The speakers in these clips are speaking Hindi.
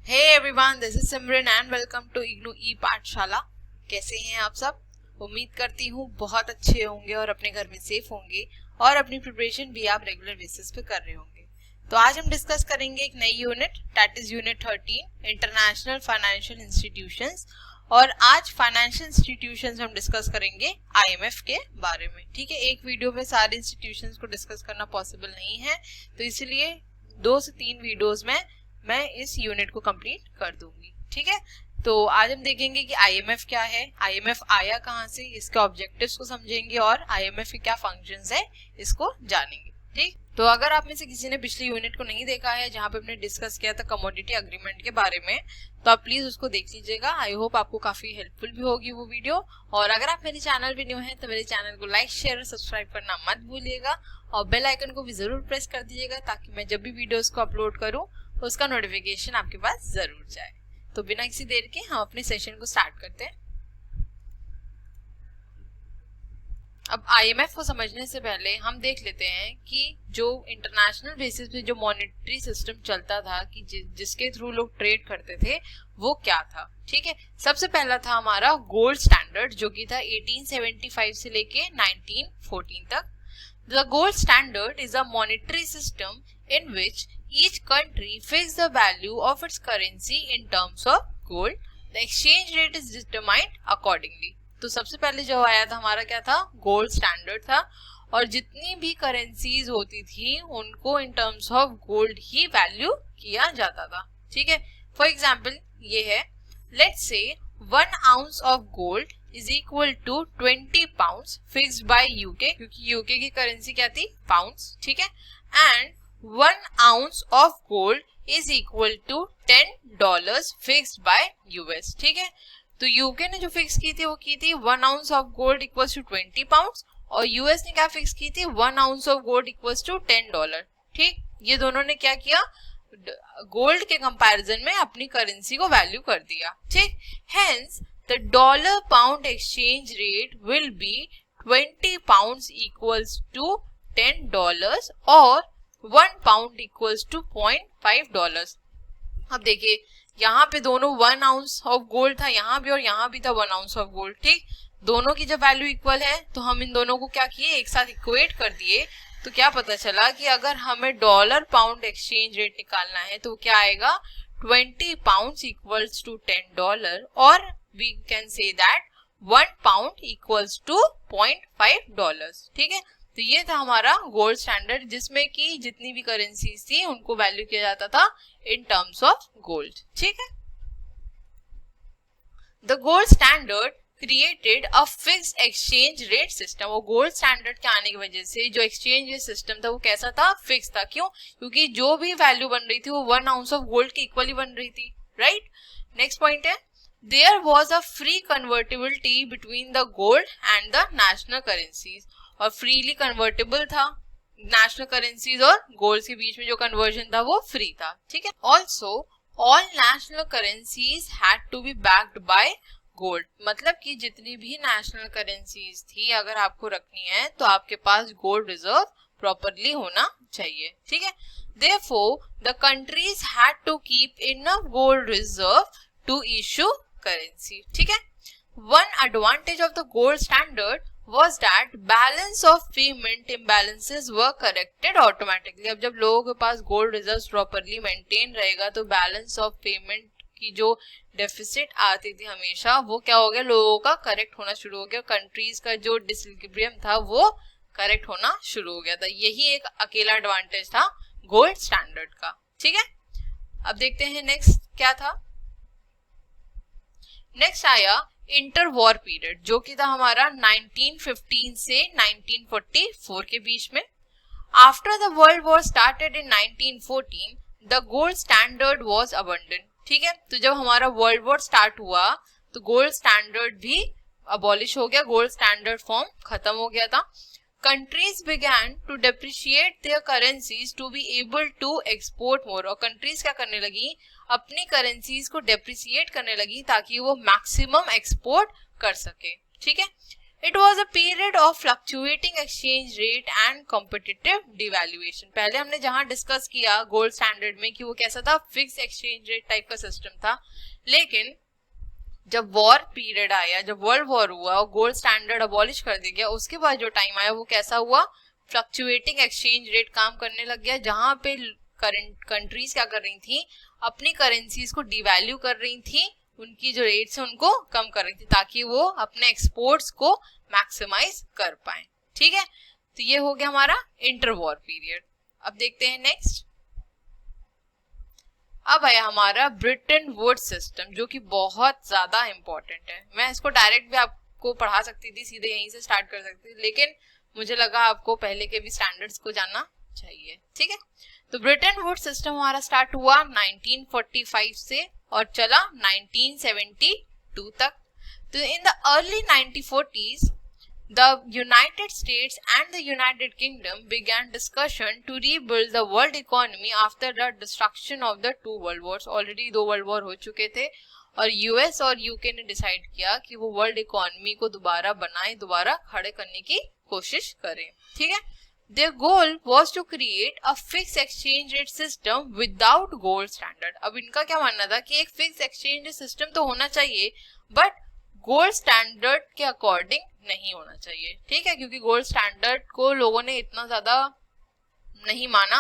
Hey everyone, this is Simran and welcome to IGNOU e Pathshala. कैसे हैं आप सब? उम्मीद करती हूँ बहुत अच्छे होंगे और अपने घर में सेफ होंगे और अपनी प्रिपरेशन भी आप रेगुलर बेसिस पे कर रहे होंगे। तो आज हम डिस्कस करेंगे एक नई unit, that is unit 13, international financial institutions. और आज फाइनेंशियल इंस्टीट्यूशंस हम डिस्कस करेंगे आईएमएफ के बारे में। ठीक है, एक वीडियो में सारे इंस्टीट्यूशंस को डिस्कस करना पॉसिबल नहीं है, तो इसलिए 2 से 3 वीडियोस में मैं इस यूनिट को कंप्लीट कर दूंगी। ठीक है, तो आज हम देखेंगे कि आईएमएफ क्या है, आईएमएफ आया कहां से, इसके ऑब्जेक्टिव्स को समझेंगे और आईएमएफ के क्या फंक्शंस है इसको जानेंगे। ठीक, तो अगर आप में से किसी ने पिछली यूनिट को नहीं देखा है जहां पे हमने डिस्कस किया था कमोडिटी अग्रीमेंट के बारे में, तो आप प्लीज उसको देख लीजिएगा। आई होप आपको काफी हेल्पफुल भी होगी वो वीडियो। और अगर आप मेरे चैनल पे न्यू हैं तो मेरे चैनल को लाइक, शेयर और सब्सक्राइब करना मत भूलिएगा और बेल आइकन को भी जरूर प्रेस कर दीजिएगा ताकि मैं जब भी वीडियोस को अपलोड करूं उसका नोटिफिकेशन आपके पास जरूर जाए। तो बिना किसी देर के हम अपने सेशन को स्टार्ट करते हैं। अब आईएमएफ को समझने से पहले हम देख लेते हैं कि जो इंटरनेशनल बेसिस पे जो मॉनेटरी सिस्टम चलता था कि जिसके थ्रू लोग ट्रेड करते थे वो क्या था। ठीक है, सबसे पहला था हमारा गोल्ड स्टैंडर्ड जो कि था 1875 से लेके 1914 तक। The gold standard is a monetary system in which each country fixes the value of its currency in terms of gold. The exchange rate is determined accordingly. तो सबसे पहले जो आया था हमारा क्या था, गोल्ड स्टैंडर्ड था और जितनी भी करेंसीज होती थी उनको in terms of gold he value किया जाता था। ठीक है, फॉर एग्जाम्पल ये है, let's say 1 ounce of gold is equal to 20 pounds fixed by UK, क्योंकि यूके की करेंसी क्या थी, पाउंड्स। ठीक है, and 1 ounce of gold is equal to $10 fixed by US। ठीक है, तो यूके ने जो फिक्स की थी वो की थी 1 ounce of gold equals to 20 pounds और यूएस ने क्या फिक्स की थी, 1 ounce of gold equals to $10। ठीक, ये दोनों ने क्या किया, गोल्ड के कंपैरिजन में अपनी करेंसी को वैल्यू कर दिया। ठीक, hence the dollar pound exchange rate will be 20 pounds equals to $10 और 1 pound equals to $0.5। अब देखिए यहाँ पे दोनों 1 ounce ऑफ गोल्ड था, यहाँ भी और यहाँ भी था 1 ounce ऑफ गोल्ड। ठीक, दोनों की जब वैल्यू इक्वल है तो हम इन दोनों को क्या किए, एक साथ इक्वेट कर दिए। तो क्या पता चला कि अगर हमें डॉलर पाउंड एक्सचेंज रेट निकालना है तो क्या आएगा, 20 pounds equals to $10 और we can say that 1 pound equals to $0.5। ठीक है, तो ये था हमारा गोल्ड स्टैंडर्ड जिसमें कि जितनी भी करेंसीज थी उनको वैल्यू किया जाता था इन टर्म्स ऑफ गोल्ड। ठीक है, the gold standard created a fixed exchange rate system. वो गोल्ड स्टैंडर्ड के आने की वजह से जो एक्सचेंज रेट सिस्टम था वो कैसा था, फिक्स था। क्यों? क्योंकि जो भी वैल्यू बन रही थी वो 1 ounce ऑफ गोल्ड की इक्वली बन रही थी। राइट, नेक्स्ट पॉइंट है, there was a free convertibility between the gold and the national currencies। और freely convertible था, नेशनल करेंसीज और गोल्ड के बीच में जो कन्वर्जन था वो फ्री था। ठीक है, also all national currencies had to be backed by gold. मतलब कि जितनी भी नेशनल करेंसीज थी अगर आपको रखनी है तो आपके पास गोल्ड रिजर्व प्रॉपरली होना चाहिए। ठीक है, therefore the countries had to keep enough gold reserve to issue currency। ठीक है, one advantage of the gold standard was that balance of payment imbalances were corrected automatically। अब जब लोगों के पास गोल्ड रिजर्व्स प्रॉपरली मेंटेन रहेगा तो बैलेंस ऑफ पेमेंट की जो डेफिसिट आती थी हमेशा वो क्या हो गया, लोगों का करेक्ट होना शुरू हो गया। कंट्रीज का जो डिसइक्विलिब्रियम था वो करेक्ट होना शुरू हो गया था। यही एक अकेला एडवांटेज था गोल्ड स्टैंडर्ड का। ठीक है, अब देखते हैं नेक्स्ट क्या था। नेक्स्ट आया इंटर वॉर पीरियड जो कि था हमारा 1915 से 1944 के बीच में। After the world war started in 1914 the gold standard was abundant. ठीक है, तो जब हमारा वर्ल्ड वॉर स्टार्ट हुआ तो गोल्ड स्टैंडर्ड भी अबॉलिश हो गया, गोल्ड स्टैंडर्ड फॉर्म खत्म हो गया था। Countries began to depreciate their currencies to be able to export more। और कंट्रीज क्या करने लगी, अपनी करेंसीज को डेप्रिसिएट करने लगी ताकि वो मैक्सिमम एक्सपोर्ट कर सके। ठीक है, it was a period of fluctuating exchange rate and competitive devaluation. पहले हमने जहां डिस्कस किया गोल्ड स्टैंडर्ड में कि वो कैसा था, फिक्स एक्सचेंज रेट टाइप का सिस्टम था, लेकिन जब वॉर पीरियड आया, जब वर्ल्ड वॉर हुआ और गोल्ड स्टैंडर्ड अबॉलिश कर दिया गया, उसके बाद जो टाइम आया वो कैसा हुआ, फ्लक्चुएटिंग एक्सचेंज रेट काम करने लग गया, जहां पे करंट कंट्रीज क्या कर रही थी, अपनी करेंसीज को डिवैल्यू कर रही थी, उनकी जो रेट्स है उनको कम कर रही थी ताकि वो अपने एक्सपोर्ट्स को मैक्सिमाइज कर पाए। ठीक है, तो ये हो गया हमारा इंटर वॉर पीरियड। अब देखते हैं नेक्स्ट। अब आया हमारा ब्रिटन वुड्स सिस्टम, जो कि बहुत ज्यादा इंपॉर्टेंट है। मैं इसको डायरेक्ट भी आपको पढ़ा सकती थी, सीधे यहीं से स्टार्ट कर सकती थी, लेकिन मुझे लगा आपको पहले के भी स्टैंडर्ड्स को जानना चाहिए। ठीक है, तो ब्रिटन वुड्स सिस्टम हमारा स्टार्ट हुआ 1945 से और चला 1972 तक। तो in the early 1940s the United States and the United Kingdom began discussion to rebuild the world economy after the destruction of the two world wars. Already 2 world war हो चुके थे और यूएस और यूके ने डिसाइड किया कि वो वर्ल्ड इकोनॉमी को दोबारा बनाए, दोबारा खड़े करने की कोशिश करें। ठीक है, their goal was to create a fixed exchange rate system without gold standard. अब इनका क्या मानना था कि एक फिक्स एक्सचेंज सिस्टम तो होना चाहिए बट गोल्ड स्टैंडर्ड के अकॉर्डिंग नहीं होना चाहिए। ठीक है, क्योंकि गोल्ड स्टैंडर्ड को लोगों ने इतना ज्यादा नहीं माना,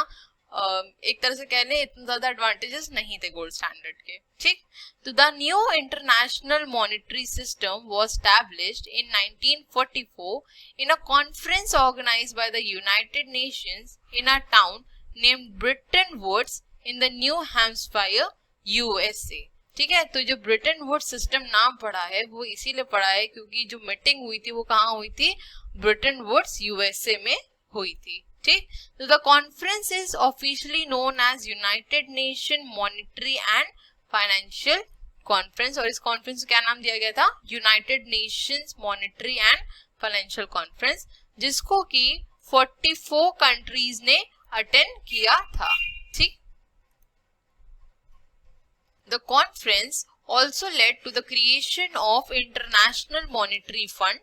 एक तरह से कह लें इतना ज्यादा एडवांटेजेस नहीं थे गोल्ड स्टैंडर्ड के। ठीक, तो the new international monetary system was established in 1944 in a conference organized by the United Nations in a town named Bretton Woods in the New Hampshire USA. ठीक है, तो जो ब्रिटन वुड्स सिस्टम नाम पड़ा है वो इसीलिए पड़ा है क्योंकि जो मीटिंग हुई थी वो कहाँ हुई थी, ब्रिटन वुड्स यूएसए में हुई थी। ठीक, तो the conference is officially known as United Nation monetary and financial conference, और इस कॉन्फ्रेंस को क्या नाम दिया गया था, United Nations monetary and financial conference, जिसको कि 44 कंट्रीज ने अटेंड किया था। ठीक, the conference also led to the creation of International Monetary Fund,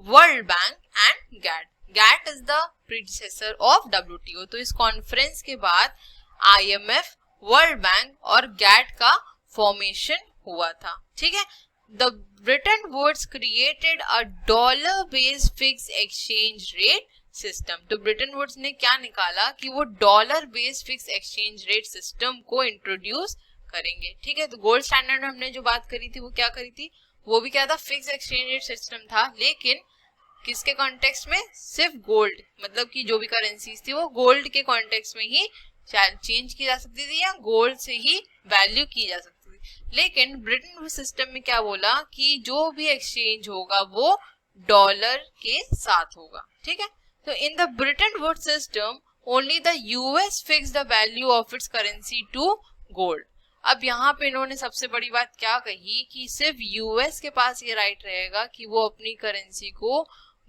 World Bank and GATT. GATT is the predecessor of WTO. तो इस कॉन्फ्रेंस के बाद IMF, वर्ल्ड बैंक और GATT का फॉर्मेशन हुआ था। ठीक है, the Bretton Woods created a dollar-based fixed exchange rate system. तो ब्रिटन वुड्स ने क्या निकाला कि वो dollar based fix exchange rate system को इंट्रोड्यूस करेंगे। ठीक है, तो गोल्ड स्टैंडर्ड में हमने जो बात करी थी वो क्या करी थी, वो भी क्या था, फिक्स एक्सचेंज रेट सिस्टम था, लेकिन किसके कॉन्टेक्स्ट में, सिर्फ गोल्ड, मतलब कि जो भी करेंसीज थी वो गोल्ड के कॉन्टेक्स्ट में ही चेंज की जा सकती थी या गोल्ड से ही वैल्यू की जा सकती थी। लेकिन ब्रिटन वुड्स सिस्टम में क्या बोला कि जो भी एक्सचेंज होगा वो डॉलर के साथ होगा। ठीक है, तो in the Bretton Woods system only the US fix the value of its currency to gold. अब यहाँ पे इन्होंने सबसे बड़ी बात क्या कही कि सिर्फ यूएस के पास ये राइट रहेगा कि वो अपनी करेंसी को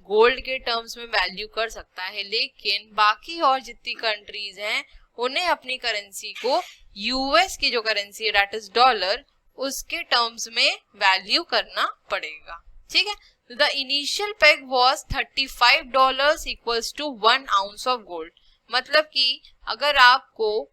गोल्ड के टर्म्स में वैल्यू कर सकता है, लेकिन बाकी और जितनी कंट्रीज हैं उन्हें अपनी करेंसी को यूएस की जो करेंसी है दैट इज डॉलर, उसके टर्म्स में वैल्यू करना पड़ेगा। ठीक है, तो the initial peg was $35 equals to 1 ounce of gold. मतलब कि अगर आपको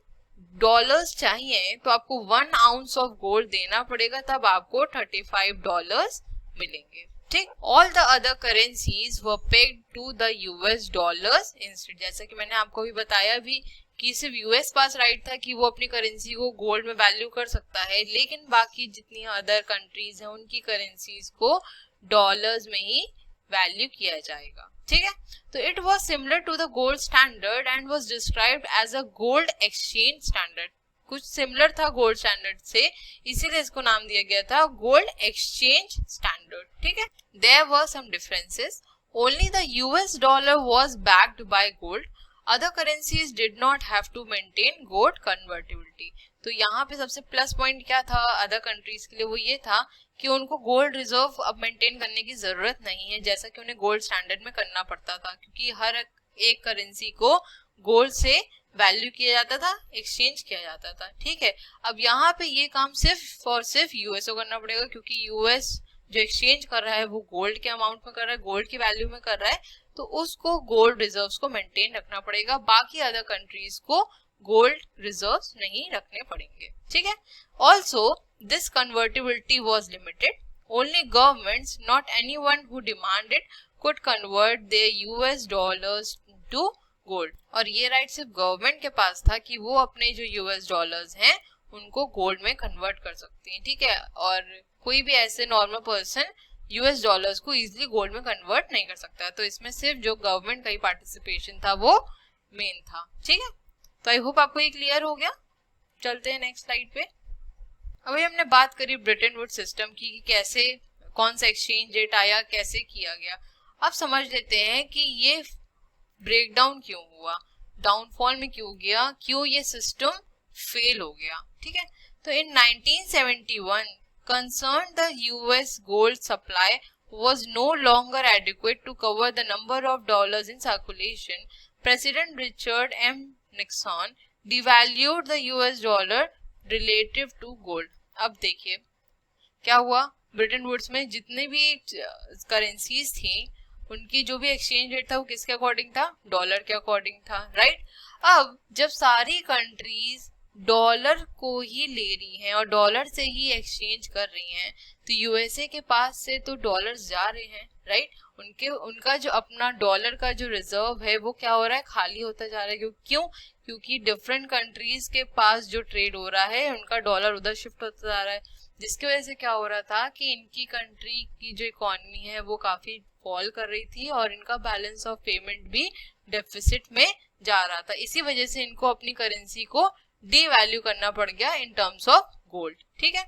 डॉलर्स चाहिए तो आपको 1 आउंस ऑफ गोल्ड देना पड़ेगा, तब आपको $35 मिलेंगे। ठीक, all the other currencies were pegged to the US dollars instead. जैसा कि मैंने आपको भी बताया भी कि सिर्फ यूएस पास राइट था कि वो अपनी करेंसी को गोल्ड में वैल्यू कर सकता है, लेकिन बाकी जितनी अदर कंट्रीज हैं उनकी करेंसीज को डॉलर्स में ही वैल्यू किया जाएगा। ठीक है, तो it was similar to the gold standard and was described as a gold exchange standard. कुछ सिमिलर था गोल्ड स्टैंडर्ड से, इसीलिए इसको नाम दिया गया था गोल्ड एक्सचेंज स्टैंडर्ड। ठीक है, there were some differences, only the US dollar was backed by gold, other currencies did not have to maintain gold convertibility. तो यहाँ पे सबसे प्लस पॉइंट क्या था अदर कंट्रीज के लिए, वो ये था कि उनको गोल्ड रिजर्व अब मेंटेन करने की जरूरत नहीं है, जैसा कि उन्हें गोल्ड स्टैंडर्ड में करना पड़ता था, क्योंकि हर एक करेंसी को गोल्ड से वैल्यू किया जाता था, एक्सचेंज किया जाता था। ठीक है, अब यहाँ पे ये काम सिर्फ और सिर्फ यूएस को करना पड़ेगा, क्योंकि यूएस जो एक्सचेंज कर रहा है वो गोल्ड के अमाउंट में कर रहा है, गोल्ड की वैल्यू में कर रहा है, तो उसको गोल्ड रिजर्व्स को मेंटेन रखना पड़ेगा, बाकी अदर कंट्रीज को गोल्ड रिजर्व्स नहीं रखने पड़ेंगे, ठीक है। Also this convertibility was limited, only governments, not anyone who demanded, could convert their US dollars to gold. और ये राइट सिर्फ गवर्नमेंट के पास था कि वो अपने जो यूएस डॉलर्स हैं उनको गोल्ड में कन्वर्ट कर सकती हैं, ठीक है। और कोई भी ऐसे नॉर्मल पर्सन यूएस डॉलर्स को इजीली गोल्ड में कन्वर्ट नहीं कर सकता है, तो इसमें सिर्फ जो गवर्नमेंट का ही पार्टिसिपेशन था वो मेन था, ठीक है। तो आई होप आपको ये क्लियर हो गया। चलते हैं नेक्स्ट स्लाइड पे। अभी हमने बात करी ब्रिटेन वुड्स सिस्टम की कि कैसे कौन सा एक्सचेंज रेट आया, कैसे किया गया। अब समझ लेते हैं कि ये ब्रेकडाउन क्यों हुआ, डाउनफॉल में क्यों गया, क्यों ये सिस्टम फेल हो गया, ठीक है। तो इन 1971 concerned the US gold supply was no longer adequate to cover the number of dollars in circulation, President Richard M. Nixon devalued the US dollar relative to gold। अब देखिए क्या हुआ, ब्रिटेन वुड्स में जितने भी करेंसीज थी उनकी जो भी एक्सचेंज रेट था वो किसके अकॉर्डिंग था, डॉलर के अकॉर्डिंग था, राइट। अब जब सारी कंट्रीज डॉलर को ही ले रही हैं और डॉलर से ही एक्सचेंज कर रही हैं, तो यूएसए के पास से तो डॉलर्स जा रहे हैं, राइट। उनका जो अपना डॉलर का जो रिजर्व है वो क्या हो रहा है, खाली होता जा रहा है। क्यों? क्योंकि डिफरेंट कंट्रीज के पास जो ट्रेड हो रहा है उनका डॉलर उधर शिफ्ट होता जा रहा है, जिसकी वजह से क्या हो रहा था कि इनकी कंट्री की जो इकोनॉमी है वो काफी फॉल कर रही थी और इनका बैलेंस ऑफ पेमेंट भी डेफिसिट में जा रहा था। इसी वजह से इनको अपनी करेंसी को डिवैल्यू करना पड़ गया इन टर्म्स ऑफ गोल्ड, ठीक है।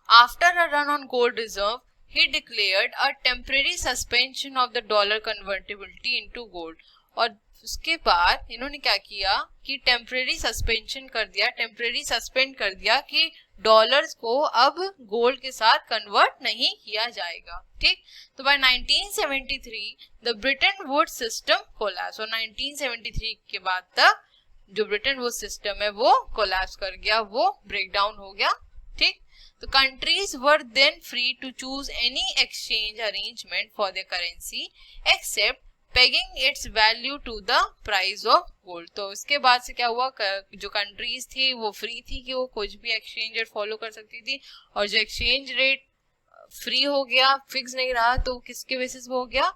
After a run on gold reserve he declared a temporary suspension of the dollar convertibility into gold. और उसके बाद इन्होंने क्या किया कि टेम्परेरी सस्पेंशन कर दिया, टेम्परेरी सस्पेंड कर दिया कि डॉलर्स को अब गोल्ड के साथ कन्वर्ट नहीं किया जाएगा, ठीक। तो by 1973 the Bretton Woods system collapse, और 1973 के बाद तक जो ब्रिटेन वुड्स सिस्टम है वो कोलैप्स कर गया, वो ब्रेकडाउन हो गया, ठीक। तो countries were then free to choose any exchange arrangement for their currency except pegging its value to the price of gold. तो उसके बाद से क्या हुआ, जो कंट्रीज थी वो फ्री थी कि वो कुछ भी एक्सचेंज रेट फॉलो कर सकती थी, और जो एक्सचेंज रेट फ्री हो गया, फिक्स नहीं रहा, तो किसके बेसिस पे हो गया,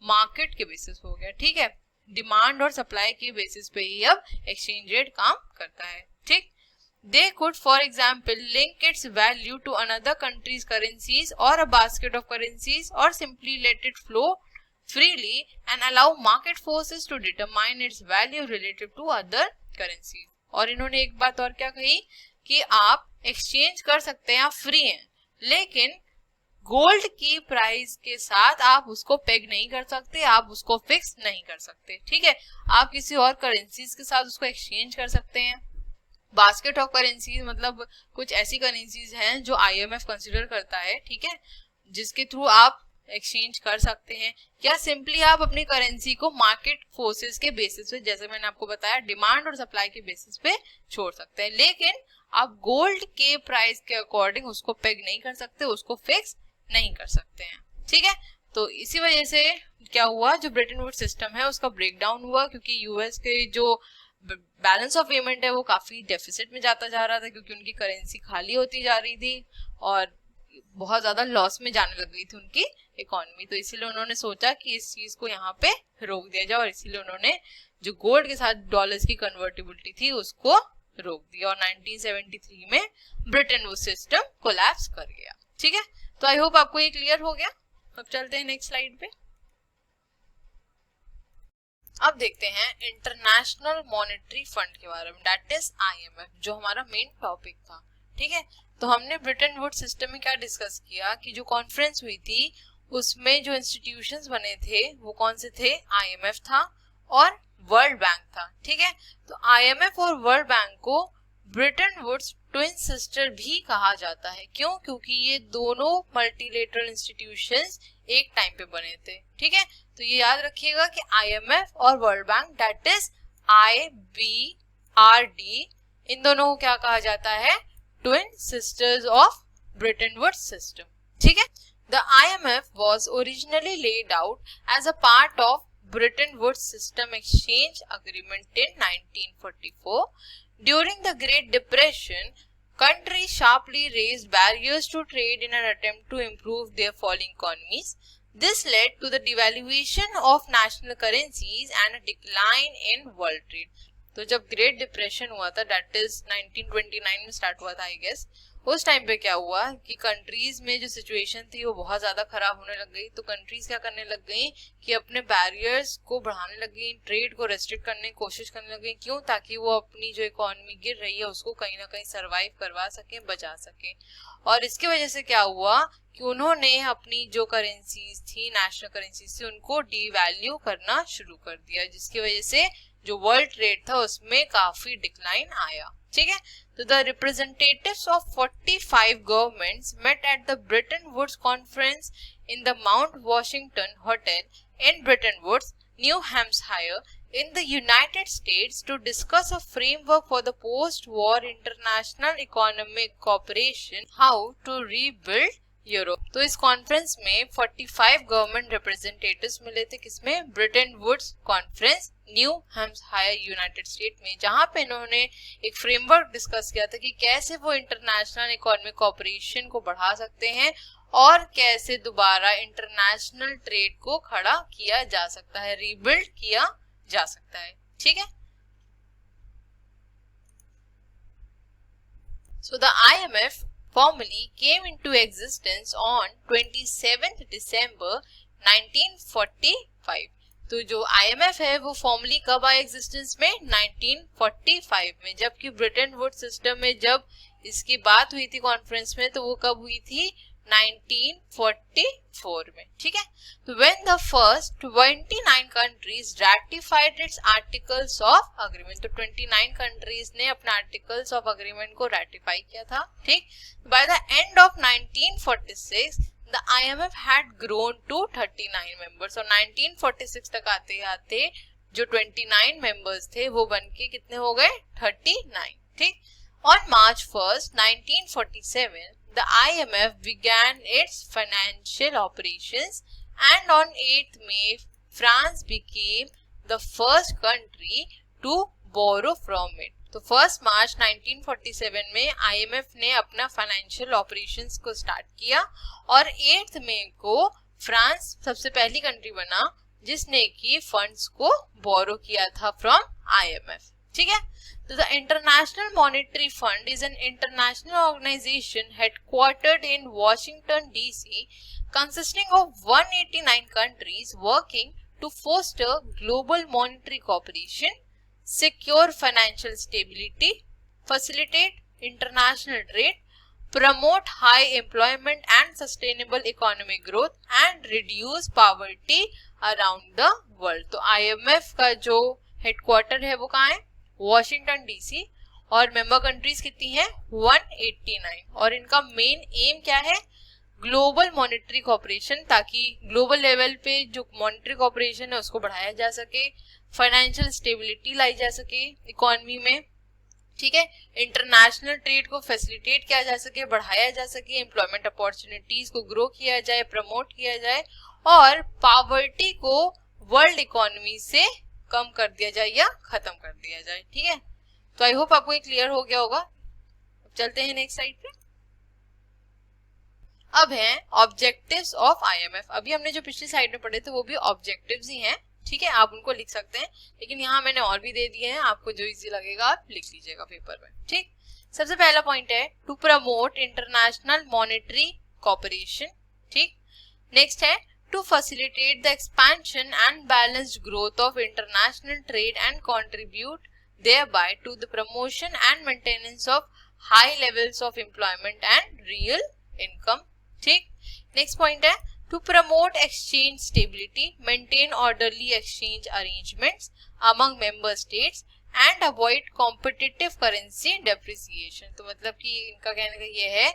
मार्केट के बेसिस पे हो गया, ठीक है। डिमांड और सप्लाई के बेसिस पे ही अब एक्सचेंज रेट काम करता है, ठीक। They could for example link its value to another countries currencies और अ बास्केट ऑफ करेंसीज, और simply let it flow freely and allow market forces to determine its value relative to other currencies। और इन्होंने एक बात और क्या कही कि आप एक्सचेंज कर सकते हैं, आप फ्री हैं, लेकिन गोल्ड की प्राइस के साथ आप उसको पेग नहीं कर सकते, आप उसको फिक्स नहीं कर सकते, ठीक है। आप किसी और करेंसीज के साथ उसको एक्सचेंज कर सकते हैं। बास्केट ऑफ करेंसीज मतलब कुछ ऐसी करेंसीज हैं जो आईएमएफ कंसीडर करता है, ठीक है, जिसके थ्रू आप एक्सचेंज कर सकते हैं, या सिंपली आप अपनी करेंसी को मार्केट फोर्सेस के बेसिस पे, जैसे मैंने आपको बताया, डिमांड और सप्लाई के बेसिस पे छोड़ सकते हैं, लेकिन आप गोल्ड के प्राइस के अकॉर्डिंग उसको पेग नहीं कर सकते, उसको फिक्स नहीं कर सकते हैं, ठीक है। तो इसी वजह से क्या हुआ, जो ब्रिटेन वुड्स सिस्टम है उसका ब्रेकडाउन हुआ, क्योंकि यूएस के जो बैलेंस ऑफ पेमेंट है वो काफी डेफिसिट में जाता जा रहा था, क्योंकि उनकी करेंसी खाली होती जा रही थी और बहुत ज्यादा लॉस में जाने लग गई थी उनकी इकोनॉमी। तो इसीलिए उन्होंने सोचा कि इस चीज को यहाँ पे रोक दिया जाए, और इसीलिए उन्होंने जो गोल्ड के साथ डॉलर्स की कन्वर्टिबिलिटी थी उसको रोक दिया, और 1973 में ब्रिटेन वुड्स सिस्टम कोलैप्स कर गया, ठीक है। तो आई होप आपको ये क्लियर हो गया। अब चलते हैं नेक्स्ट स्लाइड पे। अब देखते हैं इंटरनेशनल मॉनेटरी फंड के बारे में, दैट इज आईएमएफ, जो हमारा मेन टॉपिक था, ठीक है। तो हमने ब्रिटेन वुड्स सिस्टम में क्या डिस्कस किया कि जो कॉन्फ्रेंस हुई थी उसमें जो इंस्टीट्यूशंस बने थे वो कौन से थे, आईएमएफ था और वर्ल्ड बैंक था, ठीक है। तो आईएमएफ और वर्ल्ड बैंक को ब्रिटेन वुड्स ट्विन सिस्टर भी कहा जाता है। क्यों? क्योंकि ये दोनों मल्टीलेटरल इंस्टीट्यूशंस एक टाइम पे बने थे, ठीक है। तो ये याद रखिएगा कि आईएमएफ और World Bank, that is IBRD, इन दोनों को क्या कहा जाता है, twin sisters of Bretton Woods system, ठीक है। The IMF was originally laid out as a part of Bretton Woods System Exchange Agreement in 1944. During the Great Depression, countries sharply raised barriers to trade in an attempt to improve their falling economies. This led to the devaluation of national currencies and a decline in world trade. तो जब ग्रेट डिप्रेशन हुआ था, दैट इज 1929 में स्टार्ट हुआ था आई गेस, उस टाइम पे क्या हुआ कि कंट्रीज में जो सिचुएशन थी वो बहुत ज्यादा खराब होने लग गई. तो कंट्रीज क्या करने लग गई कि अपने बैरियर्स को बढ़ाने लग गई, ट्रेड को रेस्ट्रिक्ट करने की कोशिश करने लग गई. क्यों? ताकि वो अपनी जो इकोनॉमी गिर रही है उसको कहीं ना कहीं सरवाइव करवा सके, बचा सके. और इसकी वजह से क्या हुआ कि उन्होंने अपनी जो करेंसीज थी, नेशनल करेंसीज थी, उनको डीवैल्यू करना शुरू कर दिया, जिसकी वजह से जो वर्ल्ड ट्रेड था उसमें काफी डिक्लाइन आया. ठीक है. तो the representatives of 45 governments met at the Bretton Woods conference in the Mount Washington hotel in Bretton Woods, New Hampshire, in the United States to discuss a framework for the post-war international economic cooperation, how to rebuild Europe. तो इस कॉन्फ्रेंस में 45 गवर्नमेंट रिप्रेजेंटेटिव्स मिले थे. किसमें? Bretton Woods conference, New Hampshire, United State में, जहां पे इन्होंने एक फ्रेमवर्क डिस्कस किया था कि कैसे वो इंटरनेशनल इकोनॉमिक कोऑपरेशन को बढ़ा सकते हैं और कैसे दोबारा इंटरनेशनल ट्रेड को खड़ा किया जा सकता है, रीबिल्ड किया जा सकता है. ठीक है. So the IMF formally came into existence on 27th December 1945. तो जो IMF है वो फॉर्मली कब आया एग्जिस्टेंस में? 1945 में. जबकि ब्रेटन वुड्स सिस्टम में जब इसकी बात हुई थी कॉन्फ्रेंस में, तो वो कब हुई थी? 1944 में. ठीक है. तो when the first 29 countries ratified its articles of agreement, तो 29 countries ने अपने articles of agreement को ratify किया था. ठीक. By the end of 1946 the IMF had grown to 39 members, और 1946 तक आते आते जो 29 members थे वो बनके कितने हो गए? 39. ठीक. On March 1st, 1947, the IMF began its financial operations, and on 8th May, France became the first country to borrow from it. तो 1 मार्च 1947 में IMF ने अपना फाइनेंशियल ऑपरेशंस को स्टार्ट किया और 8 मई को फ्रांस सबसे पहली कंट्री बना जिसने की फंड्स को बोरो किया था फ्रॉम IMF. ठीक है. So the International Monetary Fund is an international organization headquartered in Washington DC, consisting of 189 countries working to foster global monetary cooperation, secure financial stability, facilitate international trade, promote high employment and sustainable economic growth, and reduce poverty around the world. तो IMF का जो हेडक्वार्टर है वो कहाँ है? Washington DC. और मेंबर कंट्रीज कितनी है? 189. और इनका मेन एम क्या है? ग्लोबल मॉनेटरी कॉपरेशन, ताकि ग्लोबल लेवल पे जो मॉनेटरी कॉपरेशन है उसको बढ़ाया जा सके, फाइनेंशियल स्टेबिलिटी लाई जा सके इकोनॉमी में. ठीक है. इंटरनेशनल ट्रेड को फैसिलिटेट किया जा सके, बढ़ाया जा सके, एम्प्लॉयमेंट अपॉर्चुनिटीज को ग्रो किया जाए, प्रमोट किया जाए, और पॉवर्टी को वर्ल्ड इकोनॉमी से कम कर दिया जाए या खत्म कर दिया जाए. ठीक है. तो आई होप आपको ये क्लियर हो गया होगा. अब चलते हैं नेक्स्ट स्लाइड पे. अब हैं ऑब्जेक्टिव्स ऑफ IMF. अभी हमने जो पिछली स्लाइड में पढ़े थे वो भी ऑब्जेक्टिव्स ही हैं. ठीक है. आप उनको लिख सकते हैं, लेकिन यहाँ मैंने और भी दे दिए हैं. आपको जो इजी लगेगा आप लिख लीजिएगा पेपर में. ठीक. सबसे पहला पॉइंट है to promote international monetary cooperation. ठीक. नेक्स्ट है to facilitate the expansion and balanced growth of international trade and contribute thereby to the promotion and maintenance of high levels of employment and real income. ठीक. Next point है to promote exchange stability, maintain orderly exchange arrangements among member states and avoid competitive currency depreciation. तो मतलब कि इनका कहने का ये है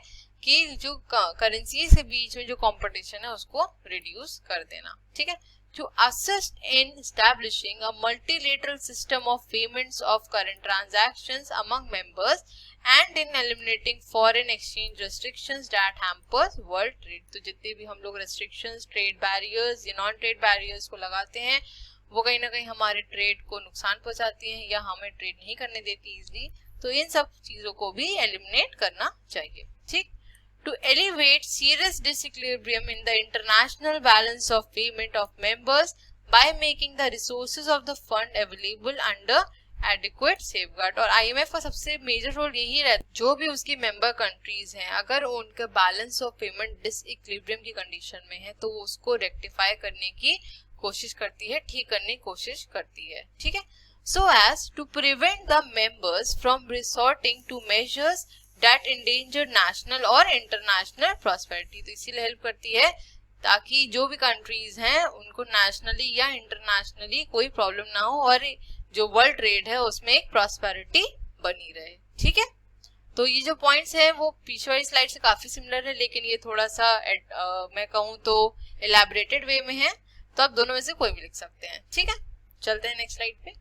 कि जो करेंसीज के बीच में जो कंपटीशन है उसको रिड्यूस कर देना. ठीक है. to assist in establishing a multilateral system of payments of current transactions among members and in eliminating foreign exchange restrictions that hampers world trade. तो जितने भी हम लोग restrictions, trade barriers या non trade barriers को लगाते हैं वो कहीं ना कहीं हमारे ट्रेड को नुकसान पहुंचाती हैं या हमें ट्रेड नहीं करने देती इजली, तो इन सब चीजों को भी एलिमिनेट करना चाहिए. ठीक. To elevate serious disequilibrium in the international balance of payment of members by making the resources of the fund available under adequate safeguard. और IMF का सबसे मेजर रोल यही रहता है, जो भी उसकी मेंबर कंट्रीज हैं अगर उनका बैलेंस ऑफ पेमेंट डिसइक्विलिब्रियम की कंडीशन में है तो वो उसको रेक्टिफाई करने की कोशिश करती है, ठीक करने की कोशिश करती है. ठीक है. So as to prevent the members from resorting to measures that endanger national और international prosperity. तो इसीलिए हेल्प करती है ताकि जो भी कंट्रीज हैं उनको नेशनली या इंटरनेशनली कोई प्रॉब्लम ना हो और जो वर्ल्ड ट्रेड है उसमें एक प्रॉस्पेरिटी बनी रहे. ठीक है. तो ये जो पॉइंट्स हैं वो पीछे वाली स्लाइड से काफी सिमिलर है, लेकिन ये थोड़ा सा मैं कहूँ तो एलैबोरेटेड वे में है, तो आप दोनों में से कोई भी लिख सकते हैं. ठीक है. चलते हैं नेक्स्ट स्लाइड पे.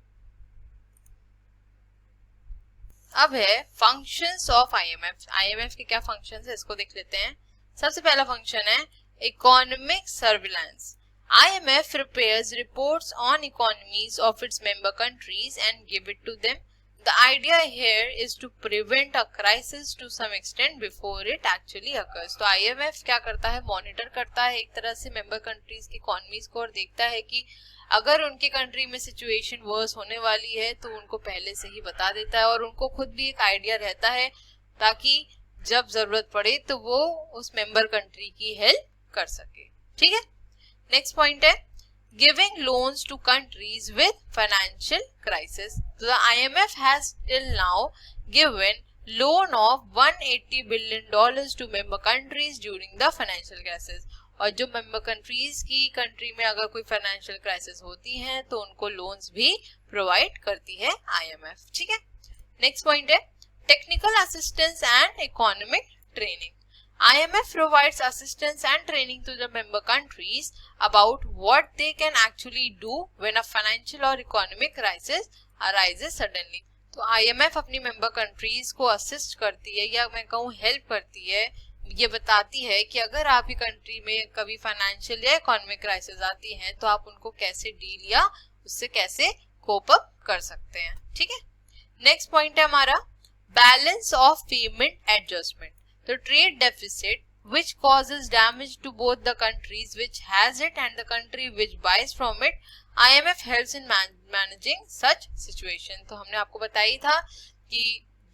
अब है फंक्शंस ऑफ आईएमएफ. आईएमएफ के क्या फंक्शंस है इसको देख लेते हैं. सबसे पहला फंक्शन है economic surveillance. IMF prepares reports on economies of its member countries and give it to them. The idea here is to prevent a crisis to some extent before it actually occurs. तो IMF क्या करता है, मॉनिटर करता है एक तरह से मेंबर कंट्रीज की इकोनॉमीज को और देखता है कि अगर उनकी कंट्री में सिचुएशन वर्स होने वाली है तो उनको पहले से ही बता देता है और उनको खुद भी एक आइडिया रहता है ताकि जब जरूरत पड़े तो वो उस मेंबर कंट्री की हेल्प कर सके. ठीक है. नेक्स्ट पॉइंट है giving loans to countries with financial crisis. The IMF has till now given loan of $180 billion to member countries during the financial crisis. और जो मेंबर कंट्रीज की कंट्री में अगर कोई फाइनेंशियल क्राइसिस होती है तो उनको लोन्स भी प्रोवाइड करती है आईएमएफ. ठीक है. नेक्स्ट पॉइंट है technical assistance and economic training. IMF provides assistance and training to the member countries about what they can actually do when a financial or economic crisis arises suddenly. तो IMF अपनी member countries को assist करती है या मैं कहूँ help करती है, ये बताती है कि अगर आपकी कंट्री में कभी फाइनेंशियल या इकोनॉमिक क्राइसिस आती है तो आप उनको कैसे डील या उससे कैसे कोप अप कर सकते हैं. ठीक है. नेक्स्ट पॉइंट है हमारा balance of payment adjustment. The trade deficit which causes damage to both the countries which has it and the country which buys from it. IMF helps in managing such situation. तो हमने आपको बताया था कि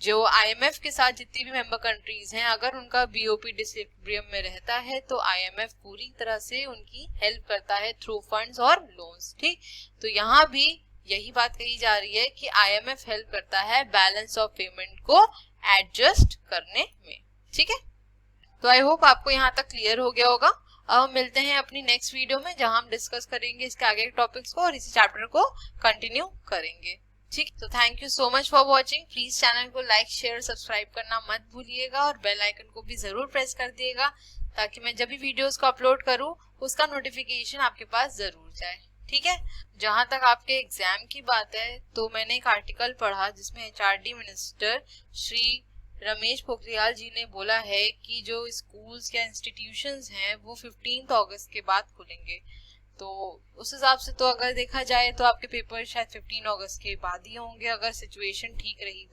जो IMF के साथ जितनी भी मेंबर कंट्रीज हैं अगर उनका BOP डिसइक्विलिब्रियम में रहता है तो IMF पूरी तरह से उनकी हेल्प करता है थ्रू फंड्स और लोन्स. ठीक. तो यहाँ भी यही बात कही जा रही है कि IMF हेल्प करता है बैलेंस ऑफ पेमेंट को एडजस्ट करने में. ठीक है. तो आई होप आपको यहाँ तक क्लियर हो गया होगा. अब हम मिलते हैं अपनी नेक्स्ट वीडियो में जहां हम डिस्कस करेंगे इसके आगे के टॉपिक्स को और इसी चैप्टर को कंटिन्यू करेंगे. ठीक. तो thank you so much for watching. Please channel को लाइक शेयर सब्सक्राइब करना मत भूलिएगा और बेल आइकन को भी जरूर प्रेस कर दिएगा ताकि मैं जब भी वीडियोस को अपलोड करूं उसका नोटिफिकेशन आपके पास जरूर जाए. ठीक है. जहां तक आपके एग्जाम की बात है तो मैंने एक आर्टिकल पढ़ा जिसमें HRD मिनिस्टर श्री रमेश पोखरियाल जी ने बोला है कि जो स्कूल्स या इंस्टीट्यूशंस हैं वो 15 अगस्त के बाद खुलेंगे. तो उस हिसाब से तो अगर देखा जाए तो आपके पेपर शायद 15 अगस्त के बाद ही होंगे अगर सिचुएशन ठीक रही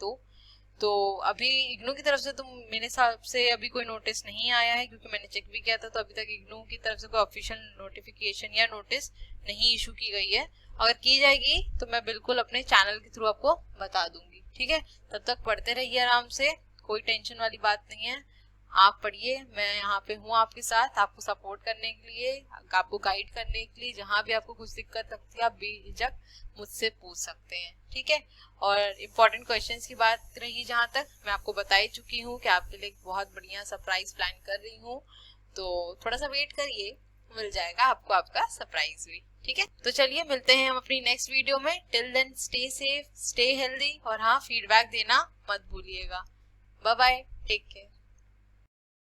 तो अभी इग्नू की तरफ से तो मेरे हिसाब से अभी कोई नोटिस नहीं आया है क्योंकि मैंने चेक भी किया था तो अभी तक इग्नू की तरफ से कोई ऑफिशियल नोटिफिकेशन या नोटिस नहीं इशू की गई है. अगर की जाएगी तो मैं बिल्कुल अपने चैनल के थ्रू आपको बता दूंगी. ठीक है. तब तक पढ़ते रहिए आराम से, कोई टेंशन वाली बात नहीं है. आप पढ़िए, मैं यहाँ पे हूँ आपके साथ आपको सपोर्ट करने के लिए, आपको गाइड करने के लिए. जहाँ भी आपको कुछ दिक्कत लगती है आप बेझिझक मुझसे पूछ सकते हैं. ठीक है. और इम्पोर्टेंट क्वेश्चंस की बात रही जहाँ तक मैं आपको बता ही चुकी हूँ कि आपके लिए बहुत बढ़िया सरप्राइज प्लान कर रही हूँ, तो थोड़ा सा वेट करिए, मिल जाएगा आपको आपका सरप्राइज भी. ठीक है. तो चलिए मिलते हैं हम अपनी नेक्स्ट वीडियो में. Till then stay safe, stay healthy और हाँ फीडबैक देना मत भूलिएगा. Bye bye, take care.